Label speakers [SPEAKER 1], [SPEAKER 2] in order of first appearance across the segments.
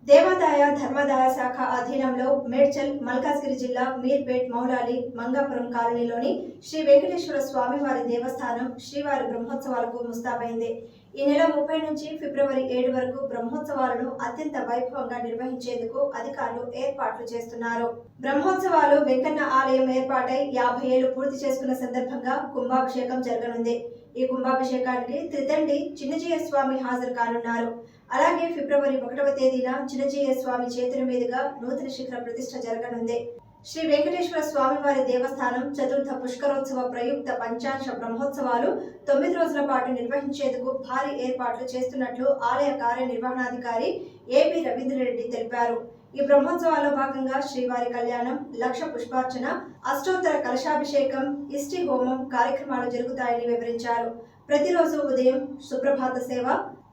[SPEAKER 1] దేవాదాయ ధర్మాదాయ శాఖ అధీనంలో మేడ్చల్, మల్కాజ్గిరి జిల్లా మీర్పేట్, మౌలాలి, మంగాపురం కాలనీలోని శ్రీ వెంకటేశ్వర స్వామివారి దేవస్థానం శ్రీవారి బ్రహ్మోత్సవాలకు ముస్తాబైంది. ఈ నెల 30 నుంచి ఫిబ్రవరి 7 వరకు బ్రహ్మోత్సవాలను అత్యంత వైభవంగా నిర్వహించేందుకు అధికారులు ఏర్పాట్లు చేస్తున్నారు. బ్రహ్మోత్సవాలు వెంకన్న ఆలయం ఏర్పాటై 50 ఏళ్లు పూర్తి చేసుకున్న సందర్భంగా కుంభాభిషేకం జరగనుంది. ఈ కుంభాభిషేకానికి త్రిదండి చిన్నజీయ స్వామి హాజరు కానున్నారు. అలాగే ఫిబ్రవరి 1వ తేదీన చిన్నజీయ స్వామి చేతుల మీదుగా నూతన శిఖర ప్రతిష్ఠ జరగనుంది. శ్రీ వెంకటేశ్వర స్వామివారి దేవస్థానం చతుర్థ పుష్కరోత్సవ ప్రయుక్త పంచాంశ బ్రహ్మోత్సవాలు 9 రోజుల పాటు నిర్వహించేందుకు భారీ ఏర్పాట్లు చేస్తున్నట్లు ఆలయ కార్యనిర్వహణాధికారి ఏపీ రవీంద్రరెడ్డి తెలిపారు. ఈ బ్రహ్మోత్సవాల్లో భాగంగా శ్రీవారి కళ్యాణం, లక్ష పుష్పార్చన, అష్టోత్తర కలశాభిషేకం, ఇష్టి హోమం కార్యక్రమాలు జరుగుతాయని వివరించారు. ప్రతిరోజు ఉదయం సుప్రభాత సేవ,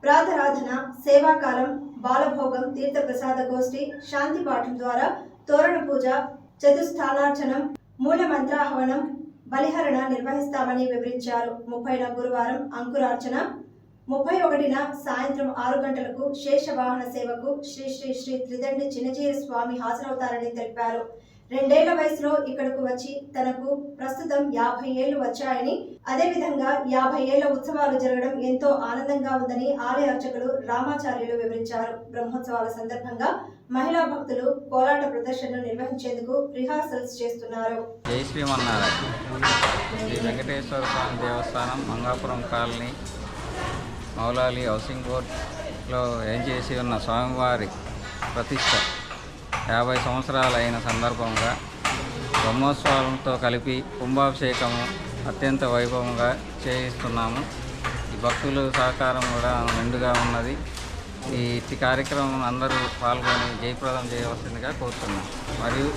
[SPEAKER 1] ప్రాతరాధన, సేవాకాలం, బాలభోగం, తీర్థ ప్రసాద గోష్ఠి, శాంతి పాఠం ద్వారా తోరణ పూజ, చతుస్థానార్చనం, మూల మంత్రాహవనం, బలిహరణ నిర్వహిస్తామని వివరించారు. 30న గురువారం అంకురార్చన, 31న సాయంత్రం 6 గంటలకు శేషవాహన సేవకు శ్రీ శ్రీ శ్రీ త్రిదండి చిన్నజీయ స్వామి హాజరవుతారని తెలిపారు. 2 ఏళ్ల వయసులో ఇక్కడకు వచ్చి తనకు ప్రస్తుతం 50 ఏళ్లు వచ్చాయని, అదేవిధంగా 50 ఏళ్ల ఉత్సవాలు జరగడం ఎంతో ఆనందంగా ఉందని ఆలయ అర్చకులు రామాచార్యులు వివరించారు. బ్రహ్మోత్సవాల సందర్భంగా మహిళా భక్తులు కోలాట ప్రదర్శనలు నిర్వహించేందుకు రిహార్సల్స్ చేస్తున్నారు.
[SPEAKER 2] జై శ్రీమన్నారాయణ. శ్రీ వెంకటేశ్వర స్వామి దేవస్థానం మంగాపురం కాలనీ మౌలాలి హౌసింగ్ బోర్డులో ఏం చేసి ఉన్న స్వామివారి ప్రతిష్ట 50 సంవత్సరాలు అయిన సందర్భంగా బ్రహ్మోత్సవాలతో కలిపి కుంభాభిషేకము అత్యంత వైభవంగా చేయిస్తున్నాము. ఈ భక్తుల సహకారం కూడా మెండుగా ఉన్నది. ఈ కార్యక్రమం అందరూ పాల్గొని జయప్రదం చేయవలసిందిగా కోరుతున్నాం. మరియు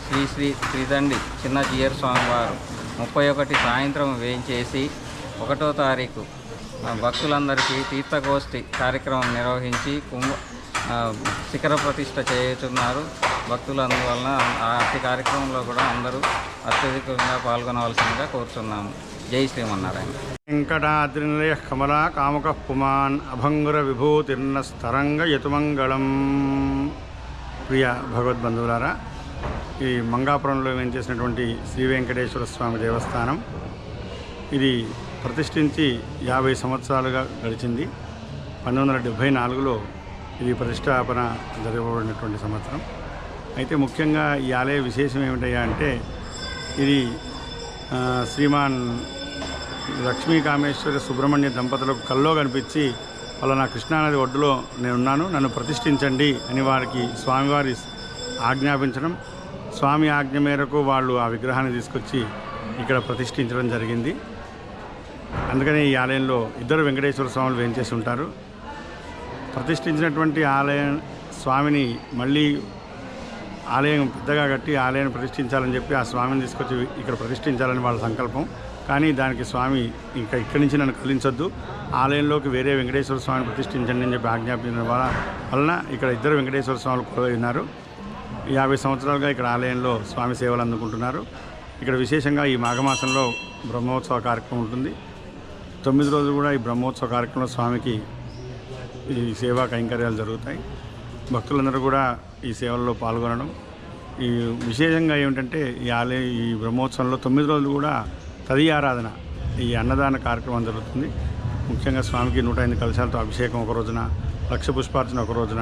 [SPEAKER 2] శ్రీ శ్రీ త్రిదండి చిన్నజీయర్ స్వామివారు 31 సాయంత్రం వేయించేసి 1వ తారీఖు భక్తులందరికీ తీర్థగోష్ఠి కార్యక్రమం నిర్వహించి శిఖర ప్రతిష్ఠ చేస్తున్నారు. భక్తులు అందువలన ఆ కార్యక్రమంలో కూడా అందరూ అత్యధికంగా పాల్గొనవలసిందిగా కోరుతున్నాము. జై శ్రీమన్నారాయణ.
[SPEAKER 3] వెంకటాద్రినిలయ కమలా కాముక పుమాన్ అభంగుర విభూతిర్న స్తరంగ యతుమంగళం. ప్రియ భగవద్బంధువులారా, ఈ మంగాపురంలో వేంచేసినటువంటి శ్రీ వెంకటేశ్వర స్వామి దేవస్థానం ఇది ప్రతిష్ఠించి 50 సంవత్సరాలుగా గడిచింది. 1974లో ఇది ప్రతిష్టాపన జరగబడినటువంటి సంవత్సరం. అయితే ముఖ్యంగా ఈ ఆలయ విశేషం ఏమిటయ్యా అంటే, ఇది శ్రీమాన్ లక్ష్మీ కామేశ్వర సుబ్రహ్మణ్య దంపతులకు కల్లో కనిపించి నా కృష్ణానది ఒడ్డులో నేనున్నాను, నన్ను ప్రతిష్ఠించండి అని వారికి స్వామివారి ఆజ్ఞాపించడం, స్వామి ఆజ్ఞ మేరకు వాళ్ళు ఆ విగ్రహాన్ని తీసుకొచ్చి ఇక్కడ ప్రతిష్ఠించడం జరిగింది. అందుకని ఈ ఆలయంలో 2 వెంకటేశ్వర స్వాములు వేంచేసి ఉంటారు. ప్రతిష్ఠించినటువంటి ఆలయం స్వామిని మళ్ళీ ఆలయం పెద్దగా కట్టి ఆలయాన్ని ప్రతిష్ఠించాలని చెప్పి ఆ స్వామిని తీసుకొచ్చి ఇక్కడ ప్రతిష్ఠించాలని వాళ్ళ సంకల్పం. కానీ దానికి స్వామి ఇంకా ఇక్కడి నుంచి నన్ను కదిలించొద్దు, ఆలయంలోకి వేరే వెంకటేశ్వర స్వామిని ప్రతిష్ఠించండి అని చెప్పి ఆజ్ఞాపించడం వలన ఇక్కడ 2 వెంకటేశ్వర స్వాములు కొలువై ఉన్నారు. 50 సంవత్సరాలుగా ఇక్కడ ఆలయంలో స్వామి సేవలు అందుకుంటున్నారు. ఇక్కడ విశేషంగా ఈ మాఘమాసంలో బ్రహ్మోత్సవ కార్యక్రమం ఉంటుంది. 9 రోజులు కూడా ఈ బ్రహ్మోత్సవ కార్యక్రమంలో స్వామికి ఈ సేవా కైంకర్యాలు జరుగుతాయి. భక్తులందరూ కూడా ఈ సేవల్లో పాల్గొనడం. ఈ విశేషంగా ఏమిటంటే ఈ బ్రహ్మోత్సవంలో 9 రోజులు కూడా తది ఆరాధన, ఈ అన్నదాన కార్యక్రమం జరుగుతుంది. ముఖ్యంగా స్వామికి 108 కలశాలతో అభిషేకం ఒక రోజున, లక్ష పుష్పార్చన ఒక రోజున,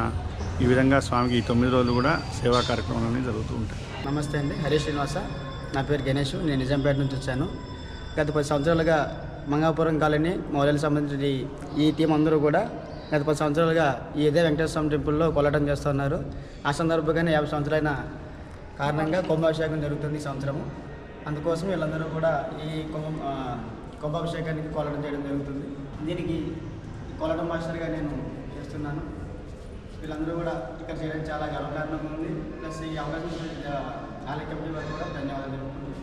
[SPEAKER 3] ఈ విధంగా స్వామికి ఈ 9 రోజులు కూడా సేవా కార్యక్రమాలన్నీ జరుగుతూ ఉంటాయి.
[SPEAKER 4] నమస్తే అండి, హరి శ్రీనివాస. నా పేరు గణేష్. నేను నిజాంపేట నుంచి వచ్చాను. గత 10 సంవత్సరాలుగా మంగాపురం కాలనీ మౌలాలకు సంబంధించిన ఈ టీం అందరూ కూడా గత 10 సంవత్సరాలుగా ఇదే వెంకటేశ్వర స్వామి టెంపుల్లో కొలటం చేస్తున్నారు. ఆ సందర్భంగానే 50 సంవత్సరాలైన కారణంగా కుంభాభిషేకం జరుగుతుంది ఈ సంవత్సరము. అందుకోసం వీళ్ళందరూ కూడా ఈ కుంభాభిషేకానికి కొలటం చేయడం జరుగుతుంది. దీనికి కొలటం మాస్టర్గా నేను చేస్తున్నాను. వీళ్ళందరూ కూడా ఇక్కడ చేయడానికి చాలా గర్వకారణంగా ఉంది. ప్లస్ ఈ అవకాశం ఆలయ కమిటీ వారికి కూడా ధన్యవాదాలు తెలుపుతున్నాను.